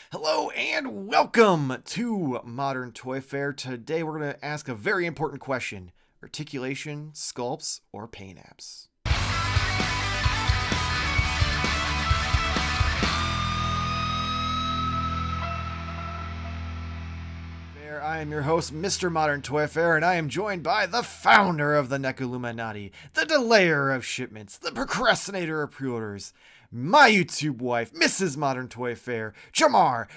Hello and welcome to Modern Toy Fair. Today we're going to ask a very important question. Articulation, sculpts, or paint apps? I am your host, Mr. Modern Toy Fair, and I am joined by the founder of the Necilluminati, the delayer of shipments, the procrastinator of pre-orders, my YouTube wife, Mrs. Modern Toy Fair, Jarmar_games.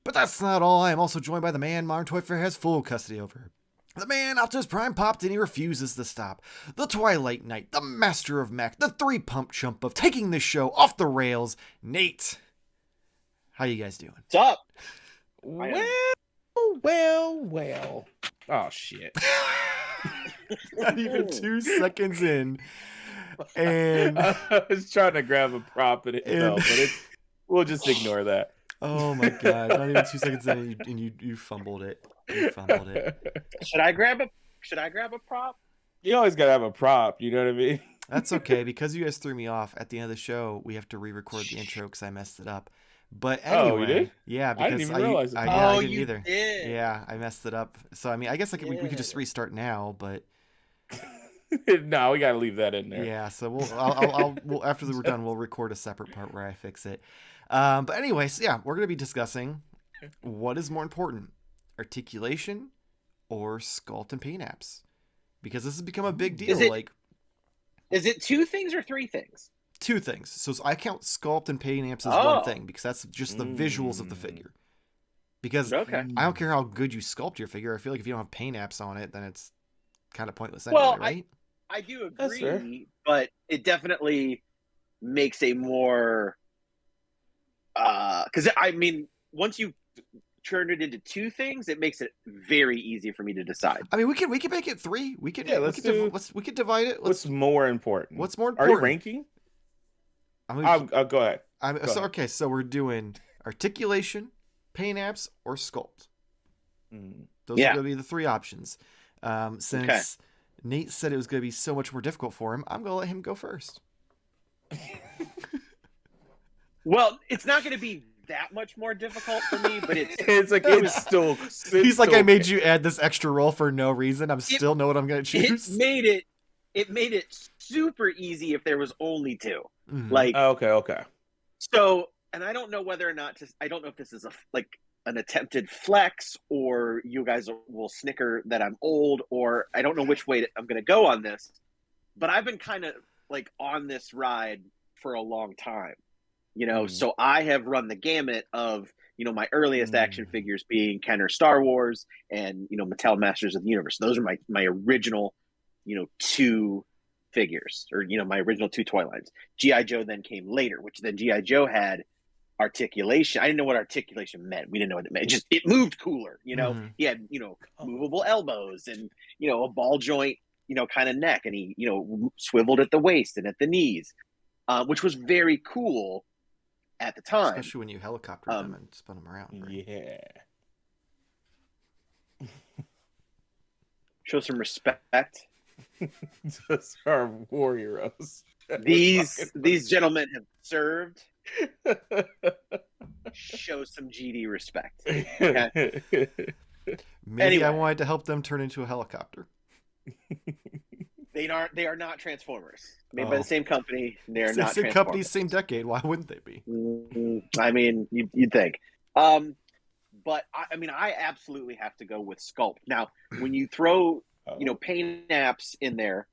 But that's not all. I am also joined by the man Modern Toy Fair has full custody over. The man Optimus Prime popped and he refuses to stop. The Twilight Knight, the master of mech, the three-pump chump of taking this show off the rails, Nate. How you guys doing? What's up? Well. Oh, shit. Not even 2 seconds in. And I was trying to grab a prop and it fell, but we'll just ignore that. Oh my god, not even 2 seconds in and you fumbled it. You fumbled it. Should I grab a prop? You always gotta have a prop, you know what I mean? That's okay, because you guys threw me off at the end of the show, we have to re-record the intro because I messed it up. But anyway, we did? Yeah, because I didn't even realize it. I didn't either. Did. Yeah, I messed it up. So I mean, I guess we could just restart now, but No, we gotta leave that in there. yeah. So we'll after we're done, we'll record a separate part where I fix it. But anyways, yeah, we're gonna be discussing what is more important, articulation or sculpt and paint apps, because this has become a big deal. Is it 2 things or 3 things? 2 things. So I count sculpt and paint apps as one thing because that's just the visuals of the figure. Because I don't care how good you sculpt your figure. I feel like if you don't have paint apps on it, then it's kind of pointless anyway, right? I do agree, but it definitely makes a more because I mean, once you turn it into 2 things, it makes it very easy for me to decide. I mean, we can make it 3. We could we could divide it. What's more important? What's more important? Are you ranking? I'll go ahead. Okay, so we're doing articulation, paint apps, or sculpt. Those are going to be the 3 options. Since Nate said it was going to be so much more difficult for him, I'm going to let him go first. Well, it's not going to be that much more difficult for me, but it's still. He's like, I made you add this extra roll for no reason. I'm still know what I'm going to choose. It made it super easy if there was only 2. Like, okay. So, and I don't know whether or not I don't know if this is an attempted flex, or you guys will snicker that I'm old, or I don't know which way I'm going to go on this, but I've been kind of like on this ride for a long time, so I have run the gamut of, my earliest action figures being Kenner Star Wars and, Mattel Masters of the Universe. Those are my original, 2 figures, or my original 2 toy lines. G.I. Joe then came later, which then G.I. Joe had articulation. I didn't know what articulation meant. We didn't know what it meant. It moved cooler, He had, movable elbows and, a ball joint, kind of neck, and he, swiveled at the waist and at the knees, which was very cool at the time. Especially when you helicopter them and spin them around. Right? Yeah. Show some respect. Those are war heroes. These gentlemen have served. Show some GD respect. Okay? Maybe anyway. I wanted to help them turn into a helicopter. They are not Transformers. Made by the same company. They are not same Transformers. company, same decade. Why wouldn't they be? I mean, you'd think. But I absolutely have to go with Sculpt. Now, when you throw paint apps in there,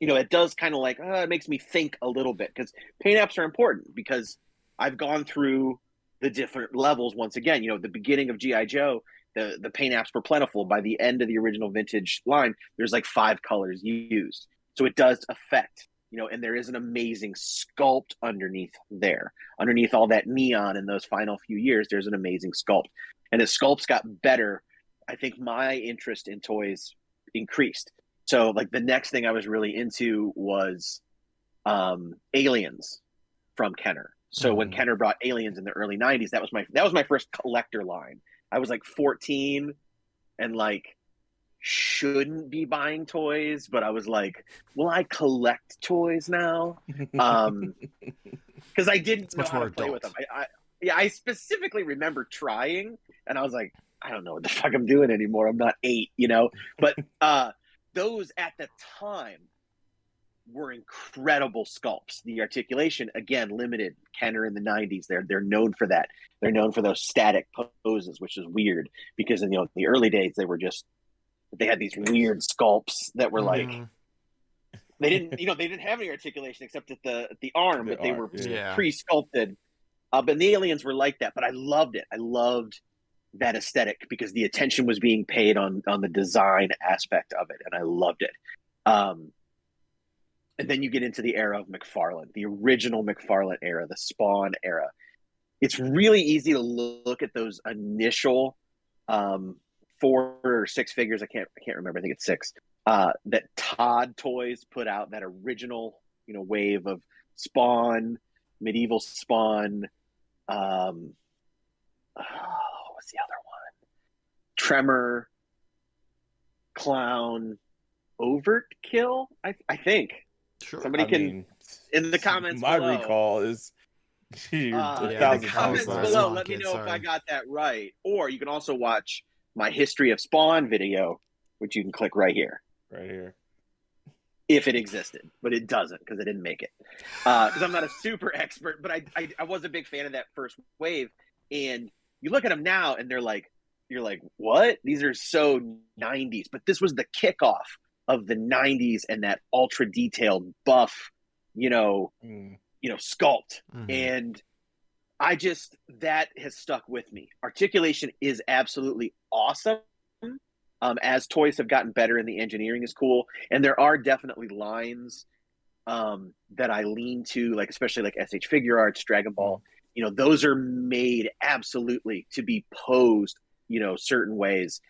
it does kind of it makes me think a little bit, because paint apps are important, because I've gone through the different levels once again. The beginning of G.I. Joe, the paint apps were plentiful. By the end of the original vintage line, there's 5 colors used. So it does affect, and there is an amazing sculpt underneath there. Underneath all that neon in those final few years, there's an amazing sculpt. And as sculpts got better, I think my interest in toys increased. So the next thing I was really into was Aliens from Kenner. So when Kenner brought Aliens in the early 90s, that was my first collector line. I was 14 and shouldn't be buying toys, but I was will I collect toys now? because I didn't know much how to more play with adult. them. I specifically remember trying, and I was like, I don't know what the fuck I'm doing anymore. I'm not 8, But those at the time were incredible sculpts. The articulation, again, limited. Kenner in the 90s, they're known for that. They're known for those static poses, which is weird because in the early days they had these weird sculpts that were like they didn't have any articulation except at the arm, but they were pre-sculpted. But the aliens were like that. But I loved it. I loved that aesthetic because the attention was being paid on the design aspect of it, and I loved it. And then you get into the era of McFarlane, the original McFarlane era, the Spawn era. It's really easy to look at those initial 4 or 6 figures. I can't remember. I think it's 6. That Todd Toys put out, that original wave of Spawn, medieval Spawn. What's the other one? Tremor, Clown, Overkill. I think. Sure. Somebody can in the comments. My below, recall is in the comments below. Let me know if I got that right. Or you can also watch my History of Spawn video, which you can click right here. Right here. If it existed, but it doesn't because I didn't make it. Because I'm not a super expert, but I was a big fan of that first wave. And you look at them now, and you're like, what? These are so 90s. But this was the kickoff of the 90s and that ultra detailed buff, sculpt. And that has stuck with me. Articulation is absolutely awesome. As toys have gotten better and the engineering is cool. And there are definitely lines that I lean to, like especially like SH Figure Arts, Dragon Ball. Those are made absolutely to be posed, certain ways.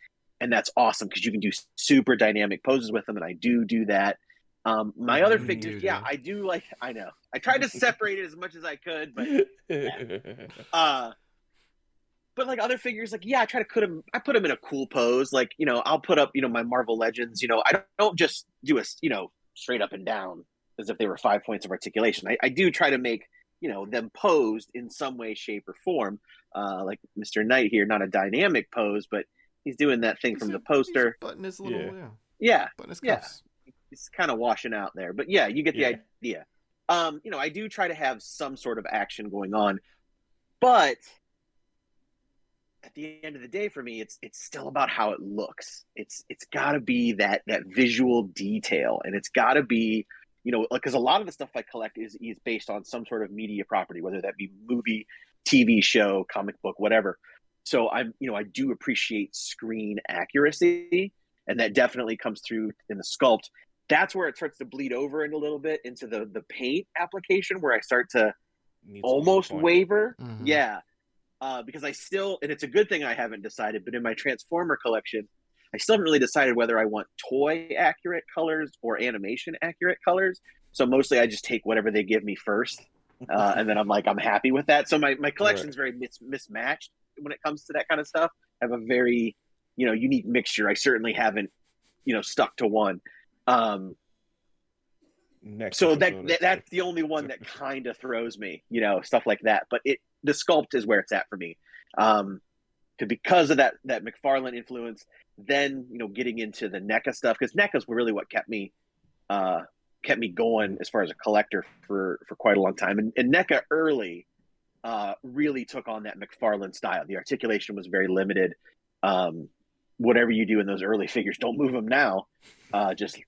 And that's awesome because you can do super dynamic poses with them. And I do that. My other figures, I do like, I know. I tried to separate it as much as I could, but but like other figures, like, I try to put them in a cool pose. Like, I'll put up, my Marvel Legends, I don't just do a, straight up and down as if they were 5 points of articulation. I do try to make, them posed in some way, shape, or form. Like Mr. Knight here, not a dynamic pose, but he's doing that thing from the poster. Button his little, button his cuffs. It's kind of washing out there. But you get the idea. I do try to have some sort of action going on. But at the end of the day, for me, it's still about how it looks. It's got to be that visual detail, and it's got to be, because a lot of the stuff I collect is based on some sort of media property, whether that be movie, TV show, comic book, whatever. So I do appreciate screen accuracy, and that definitely comes through in the sculpt. That's where it starts to bleed over in a little bit into the paint application, where I start to almost waver. Mm-hmm. Yeah. Because I still, and it's a good thing I haven't decided, but in my Transformer collection, I still haven't really decided whether I want toy accurate colors or animation accurate colors. So mostly I just take whatever they give me first. And then I'm happy with that. So my collection's very mismatched when it comes to that kind of stuff. I have a very, unique mixture. I certainly haven't, stuck to one. So that's the only one that kind of throws me, stuff like that. But the sculpt is where it's at for me. Because of that McFarlane influence, then, getting into the NECA stuff, because NECA's really what kept me going as far as a collector for quite a long time. And NECA early really took on that McFarlane style. The articulation was very limited. Whatever you do in those early figures, don't move them now. Just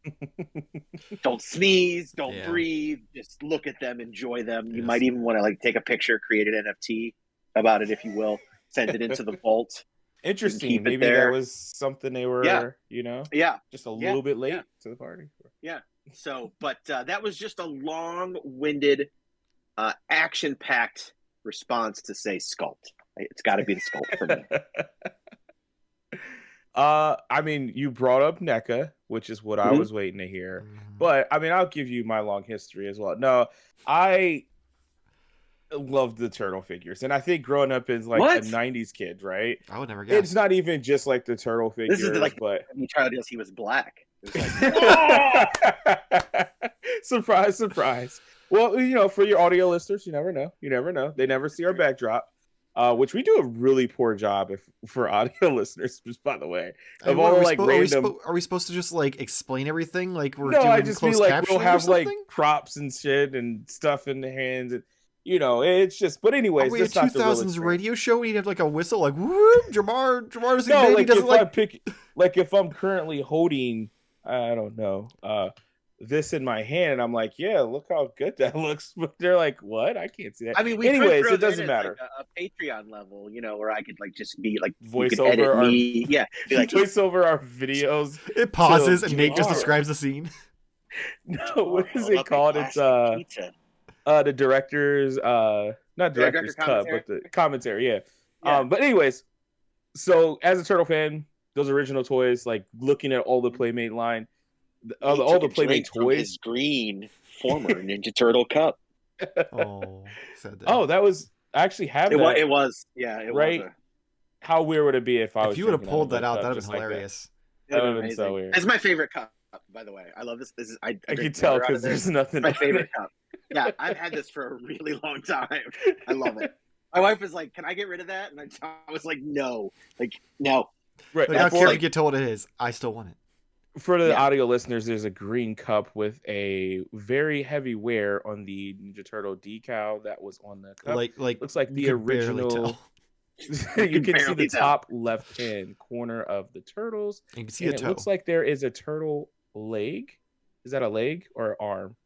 don't sneeze, don't breathe, just look at them, enjoy them. You might even want to take a picture, create an NFT about it, if you will, send it into the vault. Interesting. Maybe that was something they were, just a little bit late to the party. Yeah. So, but that was just a long-winded, action-packed response to say sculpt. It's got to be the sculpt for me. You brought up NECA, which is what I was waiting to hear. But I'll give you my long history as well. No, I love the turtle figures, and I think growing up as a '90s kid, right? I would never guess. It's not even just the turtle figures. This is but you tried to he was black. Surprise, surprise. Well, for your audio listeners, you never know. You never know. They never see our backdrop, which we do a really poor job for audio listeners. Just by the way, of all the random. Are we supposed to just like explain everything like we're No, doing I just mean closed like we'll captioning or have like something? props and shit and stuff in the hands, and it's just. But Are anyways, we a that's not the real 2000s experience. radio show? We need to have like a whistle, like whoop, Jarmar doesn't No, baby like doesn't if like. I pick, like if I'm currently holding, I don't know, this in my hand, and I'm like, yeah, look how good that looks. But they're like, what? I can't see that. I mean, we anyways, could it doesn't matter. Like a Patreon level, where I could like just be like Voice you could over edit our me, yeah, be like voice over our videos. It pauses and till Nate just tomorrow. describes the scene. No, what is it called? It's the director's not director's cut, but the commentary. Yeah. But anyways, so as a Turtle fan, those original toys, like looking at all the Playmate line, all the Playmate toys. His green former Ninja Turtle cup. Oh, said that. Oh, that was I actually have It that. It was, yeah, it right. was. How weird would it be if I was? If you would have drinking out pulled of that out, that'd have just been like hilarious. That would have been so weird. It's my favorite cup, by the way. I love this. This is I can tell because there's nothing. It's my favorite cup. Yeah, I've had this for a really long time. I love it. My wife was like, "Can I get rid of that?" And I was like, "No, no." Right. Like, I don't care if you get told it is. I still want it. For the audio listeners, there's a green cup with a very heavy wear on the Ninja Turtle decal that was on the cup. Like looks like the original. You can see the top left-hand corner of the turtles. You can see a toe. It looks like there is a turtle leg. Is that a leg or arm?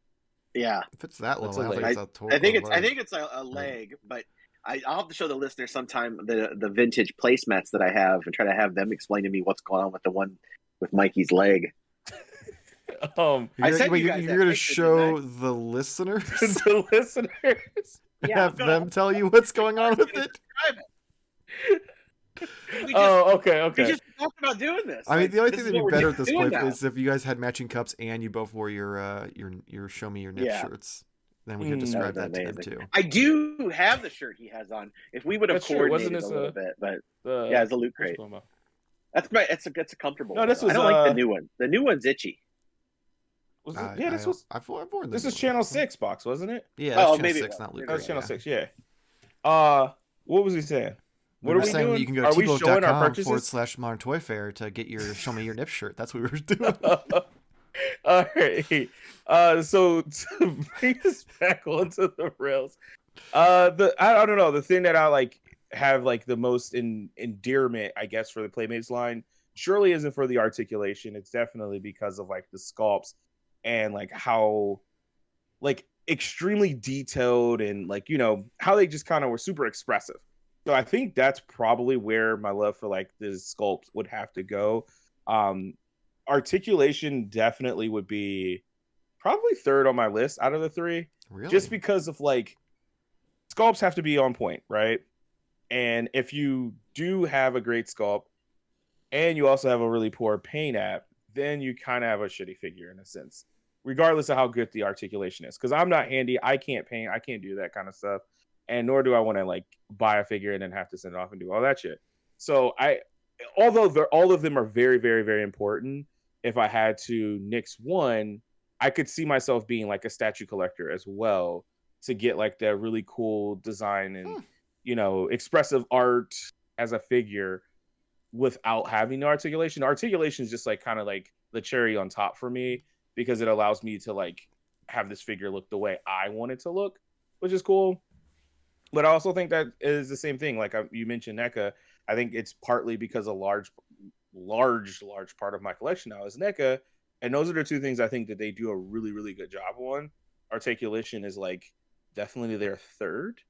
Yeah. If it's that low, I think it's a leg, but I'll have to show the listener sometime the vintage placemats that I have and try to have them explain to me what's going on with the one with Mikey's leg. You're going to show the listeners? The listeners? Have them tell you what's going on with it? Okay. We just talked about doing this. I mean, the only thing that'd be better at this point is if you guys had matching cups and you both wore your show me your nip shirts. Then we could describe that to them too. I do have the shirt he has on. If we would have coordinated a little bit, but it's a Loot Crate. It's a comfortable. No, this was. I don't like the new one. The new one's itchy. I've worn this. Is Channel 6 box, wasn't it? Yeah. That's Channel 6, not Loot Crate. That was Channel 6. Yeah. What was he saying? What are we doing? You can go to tbow.com/Modern Toy Fair to get your Show Me Your Nip shirt. That's what we were doing. All right. So to bring us back onto the rails, I don't know. The thing that I like have like the most endearment, I guess, for the Playmates line surely isn't for the articulation. It's definitely because of like the sculpts and like how like extremely detailed and like how they just kind of were super expressive. So I think that's probably where my love for like the sculpt would have to go. Articulation definitely would be probably third on my list out of the three. Really? Just because of like sculpts have to be on point, right? And if you do have a great sculpt and you also have a really poor paint app, then you kind of have a shitty figure in a sense, regardless of how good the articulation is. Because I'm not handy. I can't paint. I can't do that kind of stuff. And nor do I want to like buy a figure and then have to send it off and do all that shit. So although all of them are very, very, very important, if I had to nix one, I could see myself being like a statue collector as well to get like the really cool design and, expressive art as a figure without having the articulation. Articulation is just like kind of like the cherry on top for me because it allows me to like have this figure look the way I want it to look, which is cool. But I also think that is the same thing. Like you mentioned NECA. I think it's partly because a large part of my collection now is NECA. And those are the two things I think that they do a really, really good job on. Articulation is like definitely their third.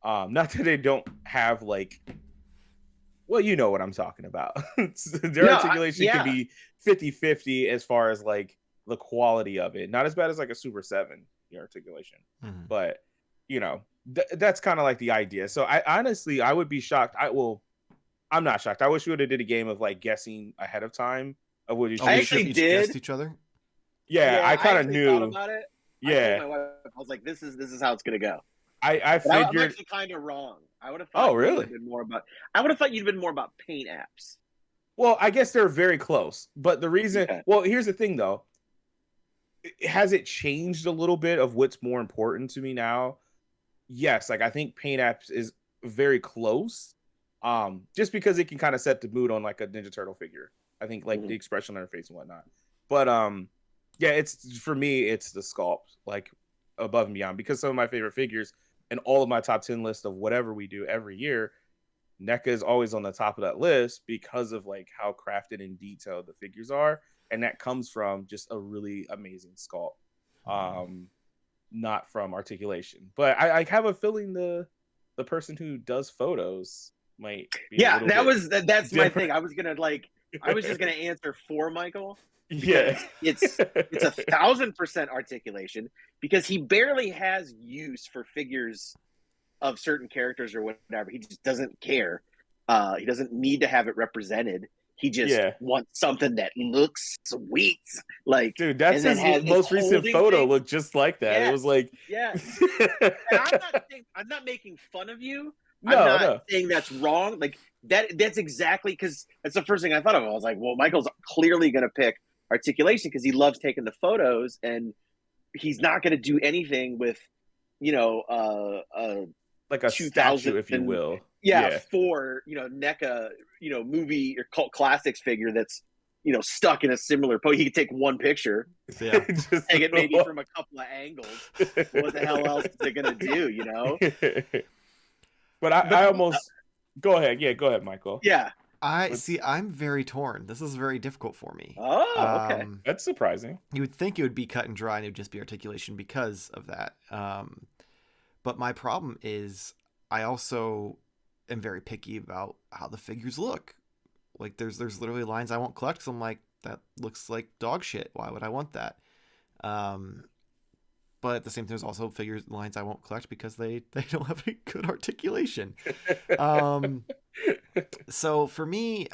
Not that they don't have like, well, you know what I'm talking about. Their articulation can be 50-50 as far as like the quality of it. Not as bad as like a Super 7 articulation. Mm-hmm. But, that's kind of like the idea. So I would be shocked. I'm not shocked. I wish we would have did a game of like guessing ahead of time of what I actually did. Guessed each other. Yeah, I kind of knew about it. Yeah, I was like, this is how it's gonna go. I figured. I'm actually kind of wrong. I would have thought. Oh, really? I would have thought you'd been more about paint apps. Well, I guess they're very close. But the reason, well, here's the thing though. has it changed a little bit of what's more important to me now? Yes, like I think Paint Apps is very close. Just because it can kind of set the mood on like a Ninja Turtle figure. I think like the expression on her face and whatnot. But yeah, it's for me, it's the sculpt, like above and beyond, because some of my favorite figures and all of my top 10 list of whatever we do every year, NECA is always on the top of that list because of like how crafted and detailed the figures are. And that comes from just a really amazing sculpt. Not from articulation. But I have a feeling the person who does photos might be that's my thing. I was just gonna answer for Michael. Yeah, it's 1,000% articulation, because he barely has use for figures of certain characters or whatever. He just doesn't care. He doesn't need to have it represented. He just wants something that looks sweet. Like, dude, that's his most recent photo looked just like that. Yes, it was like, yes. I'm not making fun of you. I'm not saying that's wrong. Like that's exactly, because that's the first thing I thought of. I was like, well, Michael's clearly going to pick articulation because he loves taking the photos, and he's not going to do anything with, like a statue, if you will. For NECA, movie or cult classics figure that's stuck in a similar pose. He could take one picture, take it maybe from a couple of angles. What the hell else is it gonna do? But I almost go ahead. Yeah, go ahead, Michael. Yeah. I'm very torn. This is very difficult for me. Oh, okay. That's surprising. You would think it would be cut and dry and it would just be articulation because of that. But my problem is I also am very picky about how the figures look. Like there's literally lines I won't collect because I'm like, that looks like dog shit. Why would I want that? But at the same time, there's also lines I won't collect because they don't have any good articulation. So for me,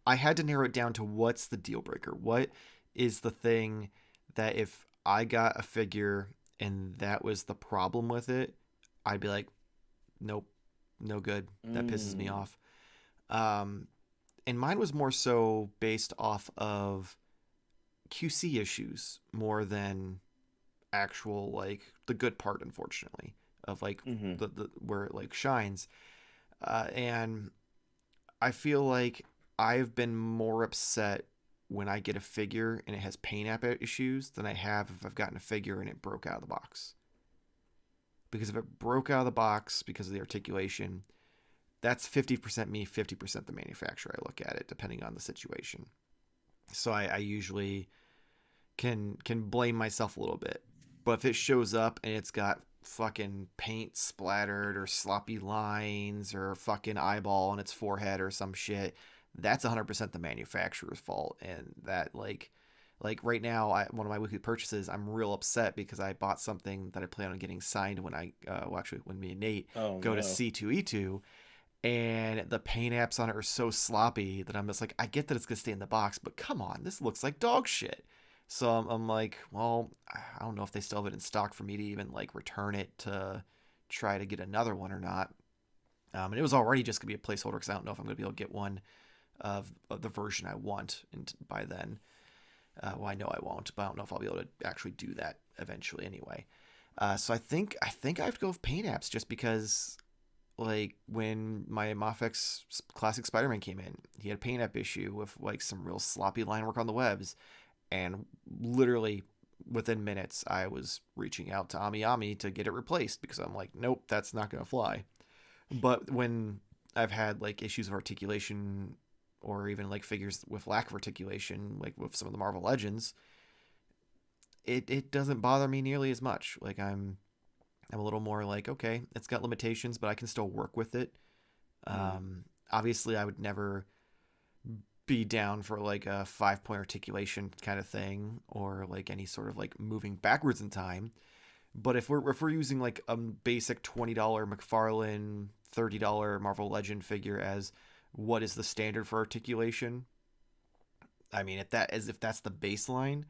I had to narrow it down to what's the deal breaker. What is the thing that if I got a figure and that was the problem with it, I'd be like, nope, no good. That pisses me off. And mine was more so based off of QC issues more than actual, like, the good part, unfortunately, of like the where it like shines. And I feel like I've been more upset when I get a figure and it has paint app issues than I have if I've gotten a figure and it broke out of the box. Because if it broke out of the box because of the articulation, that's 50% me, 50% the manufacturer. I look at it depending on the situation. So I usually can blame myself a little bit. But if it shows up and it's got fucking paint splattered or sloppy lines or fucking eyeball on its forehead or some shit, that's 100% the manufacturer's fault. And that like right now, one of my weekly purchases, I'm real upset because I bought something that I plan on getting signed when when me and Nate go to C2E2, and the paint apps on it are so sloppy that I'm just like, I get that it's gonna stay in the box, but come on, this looks like dog shit. So I'm like, well, I don't know if they still have it in stock for me to even like return it to try to get another one or not. And it was already just gonna be a placeholder because I don't know if I'm gonna be able to get one of the version I want by then. Well, I know I won't, but I don't know if I'll be able to actually do that eventually anyway. So I think I have to go with paint apps just because, like, when my Mafex Classic Spider-Man came in, he had a paint app issue with like some real sloppy line work on the webs, and literally within minutes I was reaching out to Ami to get it replaced because I'm like, nope, that's not gonna fly. But when I've had like issues of articulation or even like figures with lack of articulation, like with some of the Marvel Legends, it doesn't bother me nearly as much. Like I'm a little more like, okay, it's got limitations, but I can still work with it. Obviously I would never be down for like a 5-point articulation kind of thing or like any sort of like moving backwards in time. But if we're using like a basic $20 McFarlane, $30 Marvel Legend figure as what is the standard for articulation, I mean, if that's the baseline,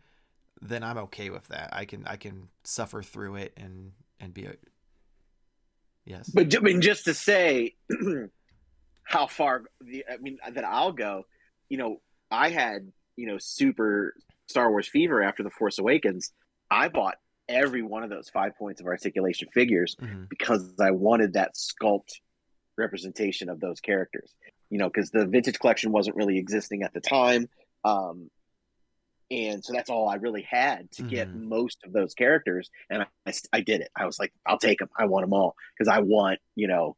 then I'm okay with that. I can suffer through it and be a yes. But I mean, just to say how far that I'll go, I had super Star Wars fever after The Force Awakens, I bought every one of those 5 points of articulation figures Mhm. because I wanted that sculpt representation of those characters. You know, because the vintage collection wasn't really existing at the time. And so that's all I really had to get most of those characters. And I did it. I was like, I'll take them. I want them all because I want, you know,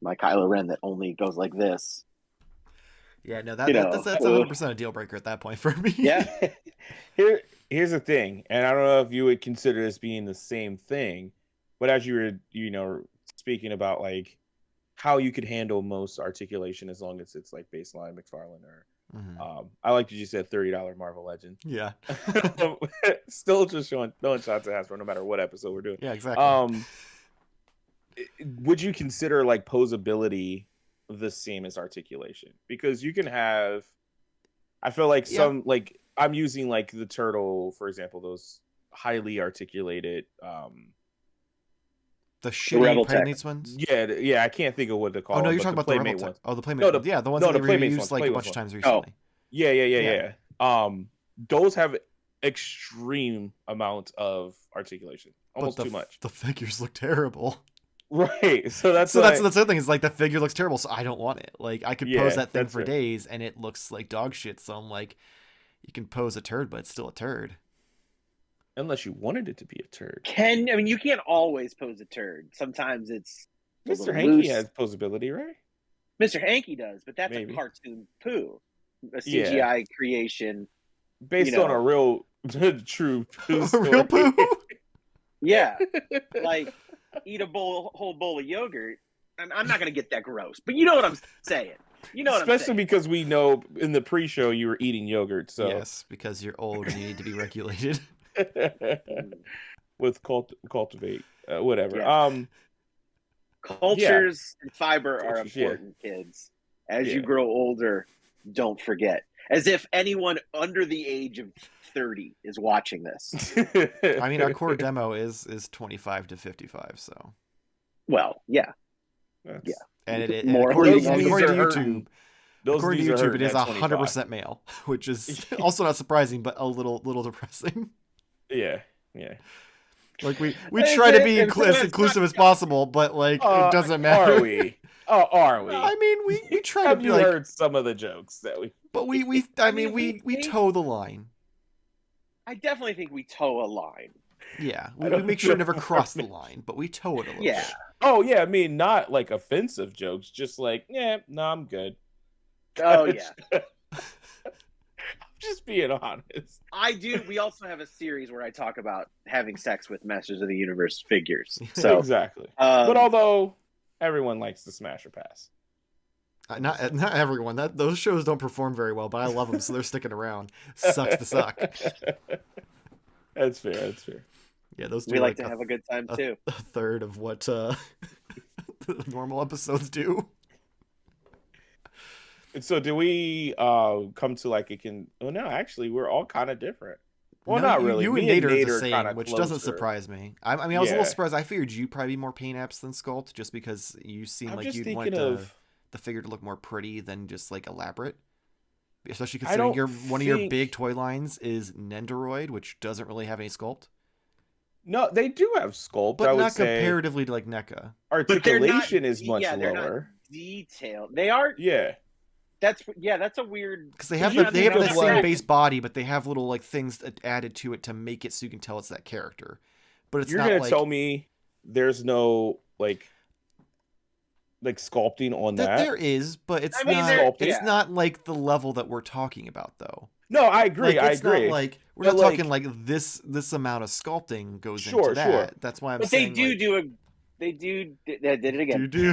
my Kylo Ren that only goes like this. Yeah, no, You know, that's 100% a deal breaker at that point for me. Yeah. Here's the thing, and I don't know if you would consider this being the same thing, but as you were, you know, speaking about like how you could handle most articulation as long as it's like baseline McFarlane or I like that you said $30 Marvel Legend. Yeah. Still just throwing shots at Hasbro no matter what episode we're doing. Yeah, exactly. Would you consider like posability the same as articulation? Because you can have, I feel like some like I'm using like the turtle, for example, those highly articulated the shitty Predates ones? Yeah, I can't think of what they're called. Oh no, you're talking about the Rebel ones. Oh, the Playmate ones. Yeah, the ones that they reused like a bunch of times recently. Yeah. Those have extreme amount of articulation. Almost too much. The figures look terrible. Right. So that's the other thing is like the figure looks terrible, so I don't want it. Like I could pose that thing for days and it looks like dog shit. So I'm like, you can pose a turd, but it's still a turd. Unless you wanted it to be a turd. You can't always pose a turd. Sometimes it's Mr. Hanky has posability, right? Mr. Hanky does, but that's a cartoon poo. A CGI creation. Based on a real true poo story. A real poo? Yeah. Like eat a whole bowl of yogurt. I'm not going to get that gross, but you know what I'm saying. You know what I'm saying. Especially because we know in the pre-show you were eating yogurt. So yes, because you're old and you need to be regulated. With cultivate, whatever. Yeah. Cultures and fiber are important, kids. As you grow older, don't forget. As if anyone under the age of 30 is watching this. I mean, our core demo is 25 to 55, so. Well, yeah. Yeah. And according to YouTube, it is 100% male, which is also not surprising, but a little depressing. Yeah. Like we try to be inclusive as possible, but like it doesn't matter. Are we? Oh, are we? I mean, we try Have to be you like. Heard some of the jokes that we? But we toe the line. I definitely think we toe a line. Yeah, we make sure to never cross the line, but we toe it a little bit. Oh yeah, I mean not like offensive jokes, just like I'm good. Oh yeah. Just being honest. I do. We also have a series where I talk about having sex with Masters of the Universe figures. So exactly. But although everyone likes to smash or pass. Not everyone. Those shows don't perform very well, but I love them, so they're sticking around. Sucks to suck. That's fair. Yeah, those. We like to have a good time too. A third of what the normal episodes do. So do we come to like it can? Oh no, actually, we're all kind of different. Well, not really. You and Nate are the same, which doesn't surprise me. I mean, I was a little surprised. I figured you'd probably be more paint apps than Sculpt, just because you seem like you'd want the figure to look more pretty than just like elaborate. Especially considering one of your big toy lines is Nendoroid, which doesn't really have any Sculpt. No, they do have Sculpt, but not comparatively to like NECA. Articulation is much lower. They're not detailed. They are. Yeah. That's a weird because they have the same base body, but they have little like things added to it to make it so you can tell it's that character. But it's You're gonna tell me there's no like sculpting on that? There is, but it's not like the level that we're talking about though. No, I agree. Like, I agree. Not like we're not talking like this amount of sculpting goes into that. Sure. That's why I'm saying. But they did it again. Do.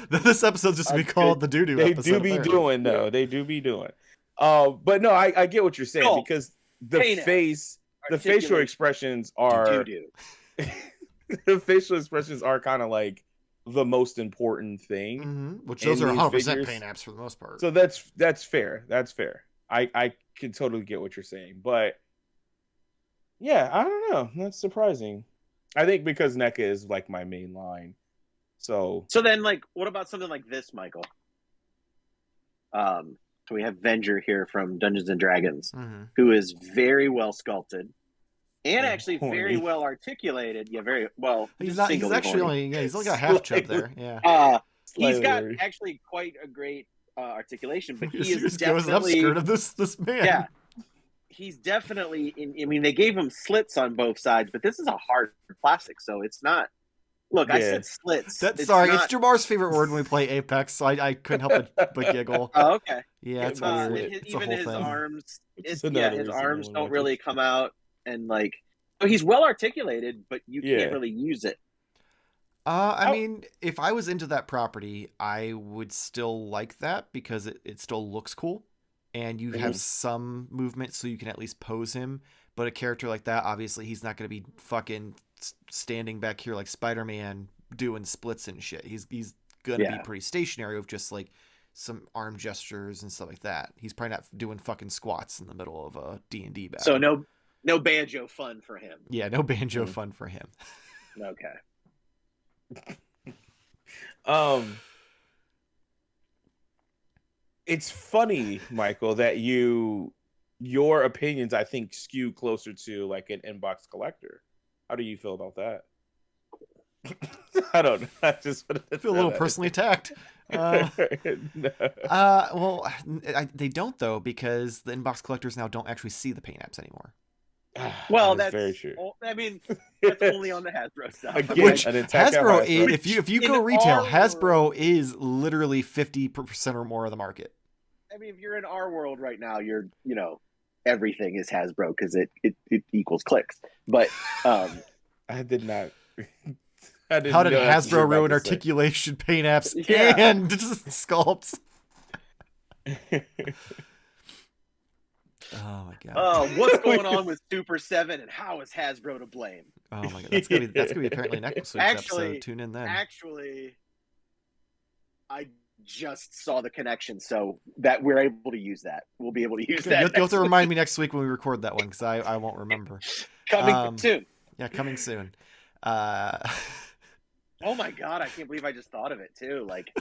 This episode's just gonna be called the doo-doo episode. They do be doing though. They do be doing. But no, I get what you're saying because the facial expressions are the facial expressions are kind of like the most important thing. Which those are 100% paint apps for the most part. So that's fair. That's fair. I can totally get what you're saying, but yeah, I don't know. That's surprising. I think because NECA is like my main line. So then like what about something like this, Michael? So we have Venger here from Dungeons and Dragons, Mm-hmm. who is very well sculpted and And actually very horny. well articulated. Yeah, very well. He's just not. He's singly actually horny. only. Yeah, he's only got half chub Slightly. there. Yeah. He's Slightly got horny. actually quite a great articulation, but he He is goes up definitely skirt of this man. yeah. He's definitely in. I mean, they gave him slits on both sides, but this is a hard plastic, so it's not. Look, I Yeah. said slits. It's not, it's Jamar's favorite word when we play Apex, so I couldn't help but giggle. Oh, okay. Yeah, it's Yeah, weird. but It's a Even whole his thing. arms, Just his another reason arms no one don't watches. really come out, and like, so he's well articulated, but you Yeah. can't really use it. I mean, if I was into that property, I would still like that because it still looks cool, and you have some movement, so you can at least pose him. But a character like that, obviously, he's not going to be fucking standing back here like Spider-Man doing splits and shit. He's going to be pretty stationary with just like some arm gestures and stuff like that. He's probably not doing fucking squats in the middle of a D&D battle. So no banjo fun for him. Yeah, no banjo fun for him. Okay. It's funny, Michael, that your opinions, I think, skew closer to like an inbox collector. How do you feel about that? I don't know. I just feel a little personally attacked. No. Well, they don't though, because the inbox collectors now don't actually see the paint apps anymore. Well, That is that's very true. I mean, that's only on the Hasbro stuff. Again, Which an attack on Hasbro, Hasbro. if you In go retail, our Hasbro world- is literally 50% or more of the market. I mean, if you're in our world right now, everything is Hasbro because it equals clicks. But I did not. I didn't How did know that's what you Hasbro were ruin about to say. articulation, paint apps, Yeah. and sculpts? Oh my god. what's going on with Super 7 and how is Hasbro to blame? Oh my god. That's gonna be apparently next week's Actually- episode. Tune in then. Actually, I just saw the connection, so that we're able to use that. We'll be able to use Good. that. You'll have next to week. remind me next week when we record that one because I won't remember. Coming soon. Yeah, coming soon. Oh my god, I can't believe I just thought of it too. Like,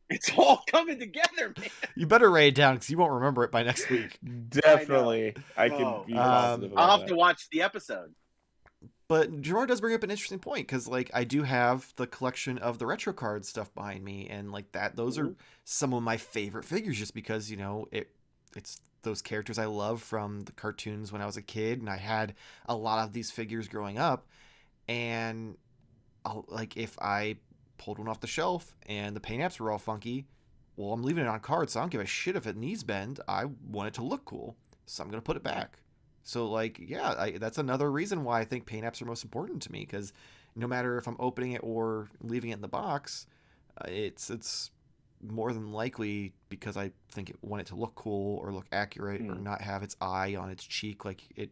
it's all coming together, man. You better write it down because you won't remember it by next week. Definitely, I can Oh. be positive I'll about have to watch the episode. But Jarmar does bring up an interesting point because, like, I do have the collection of the retro card stuff behind me, and like that, those are some of my favorite figures, just because it's those characters I love from the cartoons when I was a kid, and I had a lot of these figures growing up, and like if I pulled one off the shelf and the paint apps were all funky, well, I'm leaving it on card, so I don't give a shit if it needs bend. I want it to look cool, so I'm gonna put it back. So, like, yeah, that's another reason why I think paint apps are most important to me, because no matter if I'm opening it or leaving it in the box, it's more than likely because I want it to look cool or look accurate or not have its eye on its cheek like it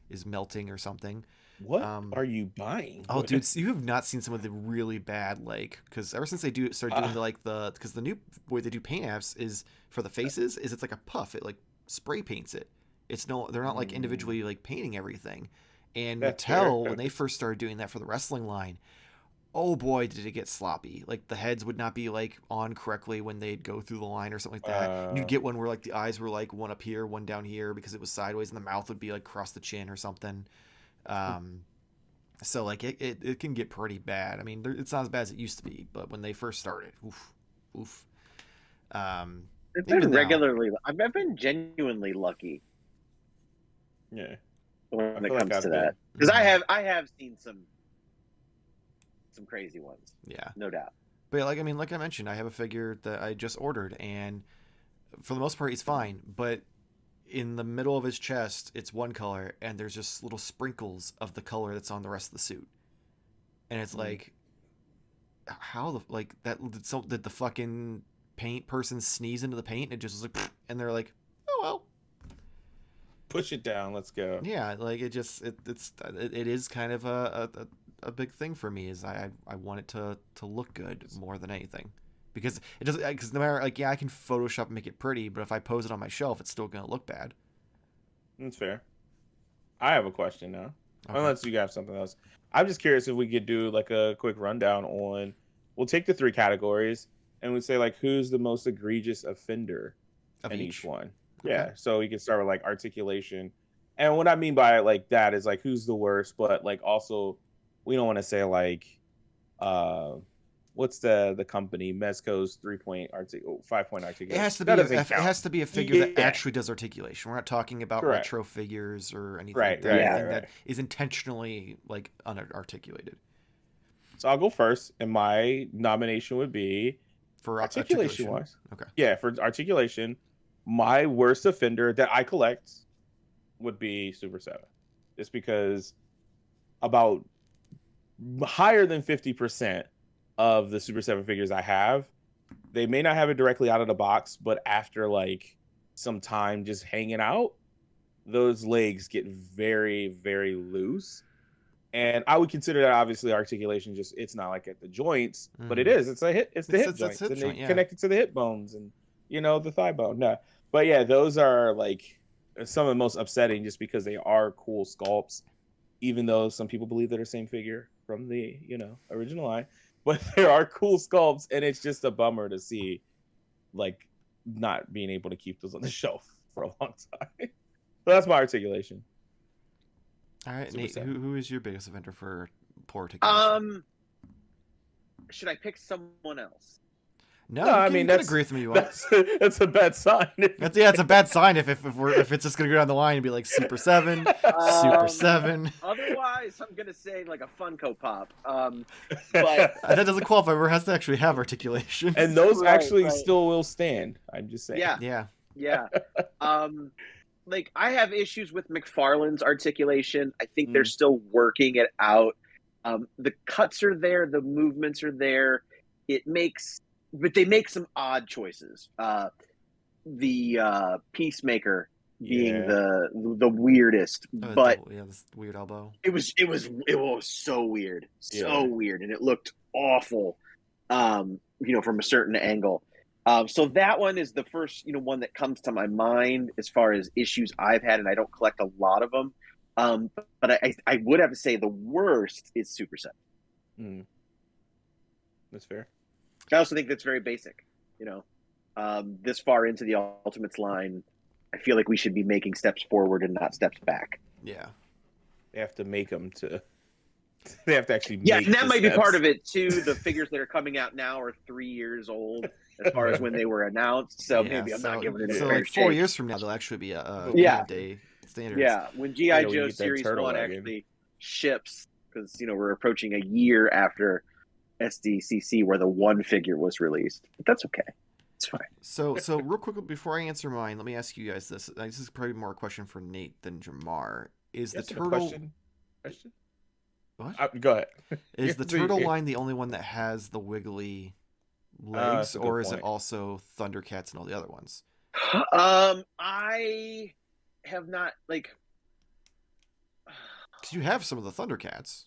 is melting or something. What are you buying? Oh, dude, so you have not seen some of the really bad, like, because ever since they started doing because the new way they do paint apps is for the faces is it's like a puff. It like spray paints it. They're not like individually like painting everything. And That's Mattel, fair. when they first started doing that for the wrestling line, oh boy, did it get sloppy. Like the heads would not be like on correctly when they'd go through the line or something like that. And you'd get one where like the eyes were like one up here, one down here because it was sideways, and the mouth would be like across the chin or something. So like it can get pretty bad. I mean, it's not as bad as it used to be, but when they first started, oof. It's been regularly. I've been genuinely lucky. Yeah, when it feel like comes I've to been. that, because I have seen some crazy ones. Yeah, no doubt. But like I mentioned, I have a figure that I just ordered, and for the most part, he's fine. But in the middle of his chest, it's one color, and there's just little sprinkles of the color that's on the rest of the suit, and it's like, how did the fucking paint person sneeze into the paint? And it just was like, and they're like, oh well. Push it down. Let's go. Yeah, like it is kind of a big thing for me. Is I want it to look good more than anything, because it doesn't. Because no matter I can Photoshop and make it pretty, but if I pose it on my shelf, it's still gonna look bad. That's fair. I have a question now. Okay. Unless you have something else, I'm just curious if we could do like a quick rundown on. We'll take the 3 categories and we'd say like who's the most egregious offender Of in each? each one. Okay. Yeah, so you can start with like articulation, and what I mean by like that is like who's the worst, but like also we don't want to say like uh what's the company Mezco's 5 point It has articulation to that be doesn't it count. has to be a figure that Yeah, actually does articulation. We're not talking about correct. retro figures or anything like Right, that. right, Yeah. right, Anything that right. is intentionally like unarticulated So I'll go first, and my nomination would be for articulation articulation. wise. Okay. Yeah, for articulation, my worst offender that I collect would be Super 7. Just because about higher than 50% of the Super 7 figures I have, they may not have it directly out of the box, but after like some time just hanging out, those legs get very, very loose. And I would consider that obviously articulation, just it's not like at the joints, but it is. It's a hip, it's the hip It's joints, hip and they joint, yeah. connect it to the hip bones and the thigh bone. No. But yeah, those are like some of the most upsetting just because they are cool sculpts, even though some people believe they're the same figure from the, original line. But there are cool sculpts, and it's just a bummer to see like not being able to keep those on the shelf for a long time. So that's my articulation. All right, Super Nate, 7. who is your biggest offender for poor articulation? Should I pick someone else? No, No, you I can, mean you can that's agree with me. You want? that's a bad sign. It's a bad sign if it's just gonna go down the line and be like Super 7, Super 7. Otherwise, I'm gonna say like a Funko Pop. But That doesn't qualify. Where it has to actually have articulation. And those Right, actually right. still will stand. I'm just saying. Yeah. Yeah. Like I have issues with McFarlane's articulation. I think they're Mm. still working it out. The cuts are there, the movements are there. But they make some odd choices. The Peacemaker being Yeah. the weirdest, but this weird elbow. it was so weird, so Yeah. weird, and it looked awful. From a certain angle. So that one is the first, one that comes to my mind as far as issues I've had, and I don't collect a lot of them. But I would have to say the worst is Super 7. Mm. That's fair. I also think that's very basic. This far into the Ultimates line, I feel like we should be making steps forward and not steps back. Yeah. They have to make them to. They have to actually. Yeah, make and that the might be steps. part of it too. The figures that are coming out now are 3 years old as far as when they were announced. So maybe I'm not giving it a So fair like 4 shake. years from now, they'll actually be a Yeah. day standards. Yeah, when G.I. Yeah, when you Joe get that Series turtle 1 wagon. actually ships, because we're approaching a year after SDCC where the one figure was released. But that's okay. It's fine. So real quick before I answer mine, let me ask you guys this. This is probably more a question for Nate than Jarmar. Is the Yes, a turtle question? what? Go ahead. Is the turtle line the only one that has the wiggly legs, that's a good or is it point. also Thundercats and all the other ones? I have not Because you have some of the Thundercats.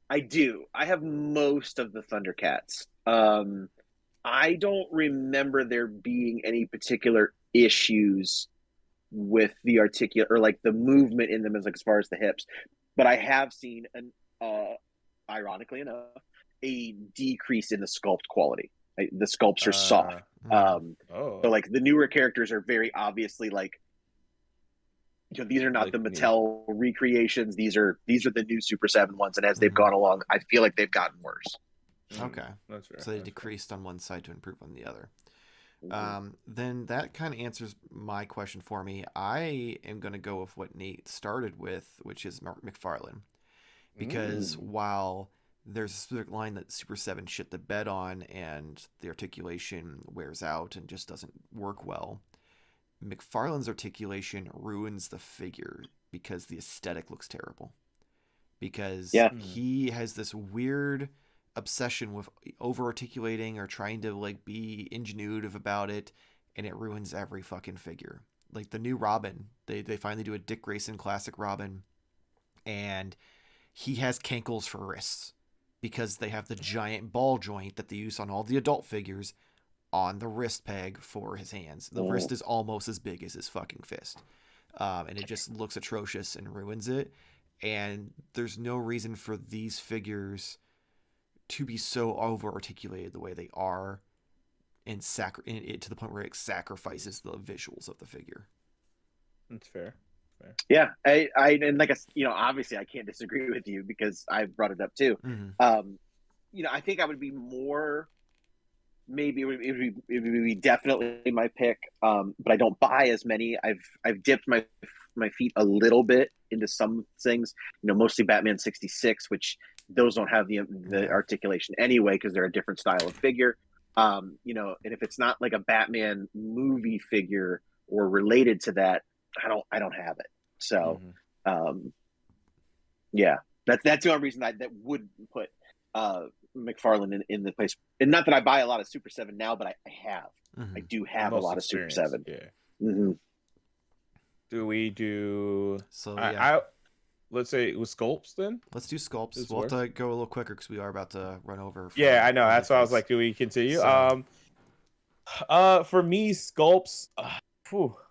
I do. I have most of the Thundercats. I don't remember there being any particular issues with the articulate or like the movement in them as far as the hips, but I have seen ironically enough, a decrease in the sculpt quality. The sculpts are soft. So like the newer characters are very obviously like, these are not the Mattel recreations. These are the new Super 7 ones, and as they've gone along, I feel like they've gotten worse. Okay, that's right. So they decreased on one side to improve on the other. Mm-hmm. Then that kind of answers my question for me. I am going to go with what Nate started with, which is McFarlane. Because while there's a specific line that Super 7 shit the bed on and the articulation wears out and just doesn't work well, McFarlane's articulation ruins the figure because the aesthetic looks terrible. Because he has this weird obsession with over-articulating or trying to like be ingenuitive about it, and it ruins every fucking figure. Like the new Robin, they finally do a Dick Grayson classic Robin, and he has cankles for wrists because they have the giant ball joint that they use on all the adult figures on the wrist peg for his hands. The wrist is almost as big as his fucking fist. And it just looks atrocious and ruins it. And there's no reason for these figures to be so over-articulated the way they are. and to the point where it sacrifices the visuals of the figure. That's fair. Yeah, I and like obviously I can't disagree with you because I brought it up too. I think I would be more. Maybe it would be definitely my pick, but I don't buy as many. I've dipped my feet a little bit into some things. Mostly Batman 66, which those don't have the articulation anyway because they're a different style of figure. And if it's not like a Batman movie figure or related to that, I don't have it. So, yeah, that's the only reason that would put McFarlane in the place. And not that I buy a lot of Super 7 now, but I have. I do have a lot of Super 7. Yeah. Do we do? So yeah. Let's say it was Sculpts then. Let's do Sculpts. We'll have to go a little quicker because we are about to run over. Yeah, I know. That's why I was like, do we continue? So, for me, Sculpts.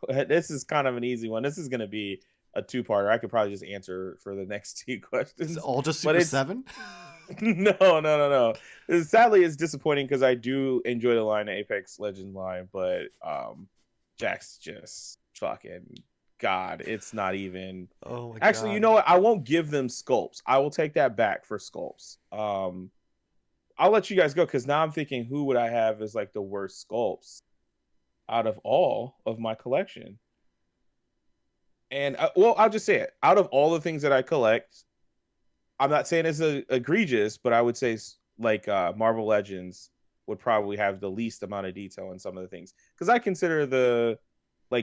This is kind of an easy one. This is going to be a two-parter. I could probably just answer for the next two questions. All just Super 7? No. Sadly, it's disappointing because I do enjoy the line, the Apex Legends line, but Jack's just fucking God. It's not even. Oh my God. Actually, you know what? I won't give them Sculpts. I will take that back for Sculpts. I'll let you guys go because now I'm thinking, who would I have as like the worst Sculpts out of all of my collection? And I'll just say it. Out of all the things that I collect, I'm not saying it's egregious, but I would say like Marvel Legends would probably have the least amount of detail in some of the things because I consider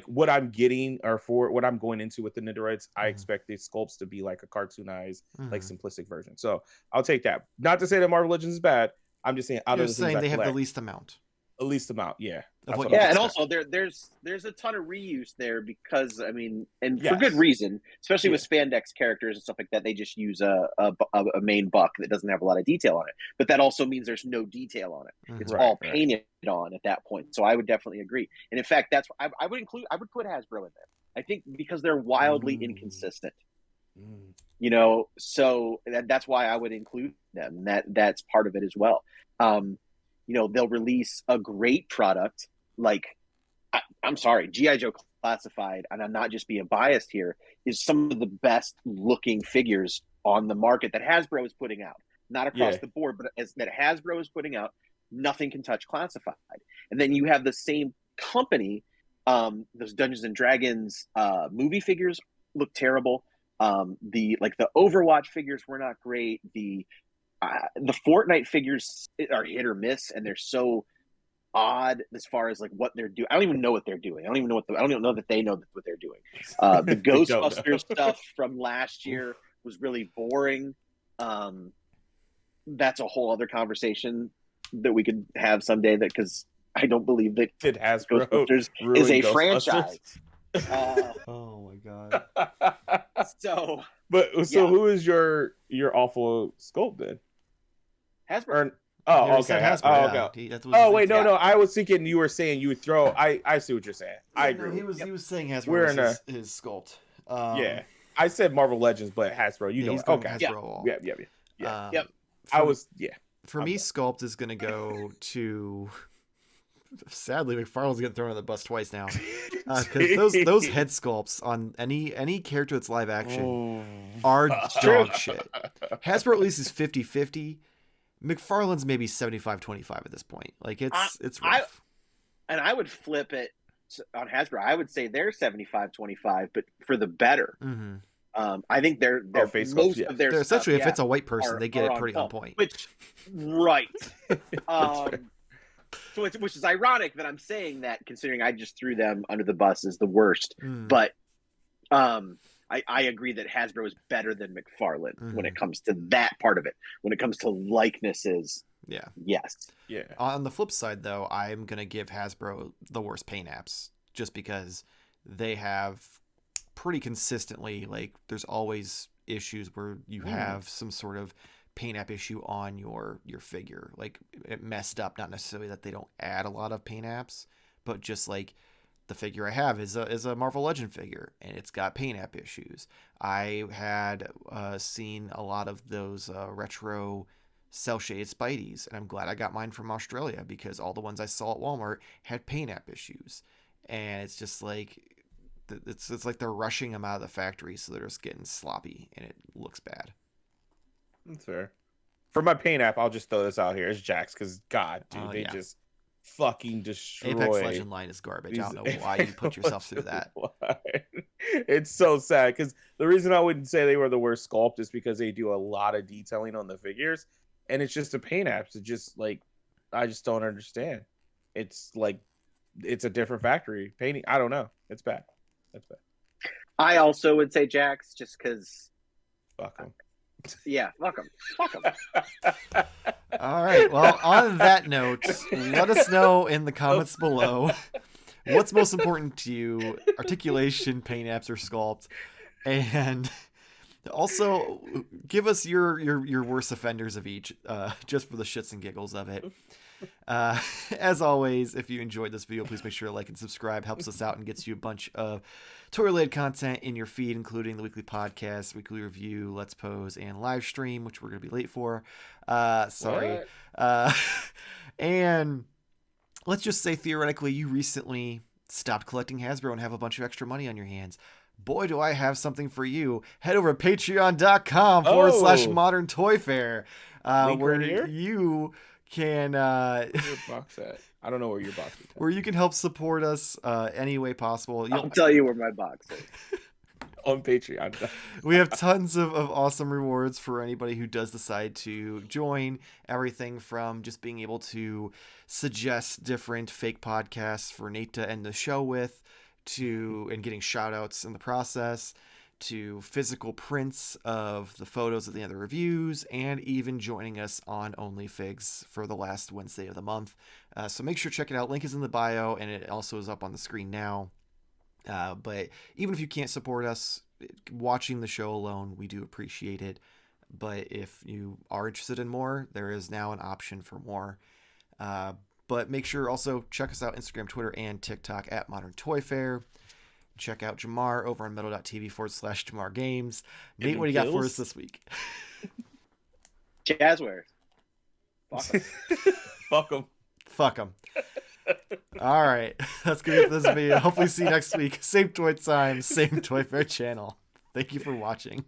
what I'm getting or for what I'm going into with the Nidorites, I expect these sculpts to be like a cartoonized, like simplistic version. So I'll take that. Not to say that Marvel Legends is bad. I'm just saying You're saying they have the least amount. The least amount, yeah. And also there's a ton of reuse there because for good reason, especially with spandex characters and stuff like that. They just use a main buck that doesn't have a lot of detail on it, but that also means there's no detail on it. It's all painted on at that point. So I would definitely agree. And in fact, that's I would put Hasbro in there. I think because they're wildly inconsistent. So that's why I would include them. That's part of it as well. They'll release a great product like I'm sorry, G.I. Joe Classified, and I'm not just being biased here, is some of the best looking figures on the market that Hasbro is putting out. Not across the board, but that Hasbro is putting out, nothing can touch Classified. And then you have the same company, those Dungeons and Dragons movie figures look terrible. The Overwatch figures were not great. The Fortnite figures are hit or miss, and they're so odd as far as like what they're doing. I don't even know what they're doing. I don't even know that they know what they're doing. The Ghostbusters stuff from last year was really boring. That's a whole other conversation that we could have someday. That because I don't believe that Ghostbusters is a franchise. Oh my God. So who is your awful sculpt then? Hasbro. Okay. Hasbro, wait, no. I was thinking you were saying you would throw. I see what you're saying. I agree. He was saying Hasbro was his sculpt. I said Marvel Legends, but Hasbro. Okay. Hasbro. Yeah. For me, sculpt is gonna go to. Sadly, McFarlane's getting thrown on the bus twice now, because those head sculpts on any character that's live action are dog shit. Hasbro at least is 50-50. McFarlane's maybe 75-25 at this point. Like it's rough. And I would flip it on Hasbro. I would say they're 75-25, but for the better. I think they're face most of their they're stuff, essentially if it's a white person, they get it pretty on point. Which which is ironic that I'm saying that, considering I just threw them under the bus as the worst. But I agree that Hasbro is better than McFarlane when it comes to that part of it. When it comes to likenesses, yes. Yeah. On the flip side, though, I'm gonna give Hasbro the worst paint apps just because they have pretty consistently, like, there's always issues where you have some sort of paint app issue on your figure. Like, it messed up, not necessarily that they don't add a lot of paint apps, but just like the figure I have is a Marvel Legend figure, and it's got paint app issues. I had seen a lot of those retro cell shaded Spideys, and I'm glad I got mine from Australia because all the ones I saw at Walmart had paint app issues, and it's just like it's like they're rushing them out of the factory, so they're just getting sloppy, and it looks bad. That's fair. For my paint app, I'll just throw this out here. It's Jax, because God, dude, they just fucking destroy. Apex Legend line is garbage. I don't know why you put yourself through that. It's so sad, because the reason I wouldn't say they were the worst Sculpt is because they do a lot of detailing on the figures, and it's just a paint app. So just like, I just don't understand. It's like, it's a different factory painting. I don't know. It's bad. That's bad. I also would say Jax, just because. Fuck them. Yeah, fuck them. Fuck them. All right. Well, on that note, let us know in the comments below what's most important to you: articulation, paint apps, or Sculpt, and also give us your worst offenders of each, just for the shits and giggles of it. As always, if you enjoyed this video, please make sure to like and subscribe. Helps us out and gets you a bunch of toy-related content in your feed, including the weekly podcast, weekly review, Let's Pose, and live stream, which we're going to be late for. Sorry. And let's just say, theoretically, you recently stopped collecting Hasbro and have a bunch of extra money on your hands. Boy, do I have something for you. Head over to patreon.com/modern toy fair, where you can where's your box at? I don't know where your box is at. Where you can help support us any way possible. I'll tell you where my box is. On Patreon. We have tons of awesome rewards for anybody who does decide to join. Everything from just being able to suggest different fake podcasts for Nate to end the show with, and getting shout outs in the process, to physical prints of the photos at the end of the reviews, and even joining us on OnlyFigs for the last Wednesday of the month. So make sure to check it out. Link is in the bio, and it also is up on the screen now. But even if you can't support us, watching the show alone, we do appreciate it. But if you are interested in more, there is now an option for more. But make sure also check us out Instagram, Twitter, and TikTok at Modern Toy Fair. Check out Jarmar over on metal.tv/Jarmar Games. Nate, what do you got for us this week? Jazzwares. Fuck them. Fuck them. All right. That's good for this video. Hopefully see you next week. Same toy time, same Toy Fair channel. Thank you for watching.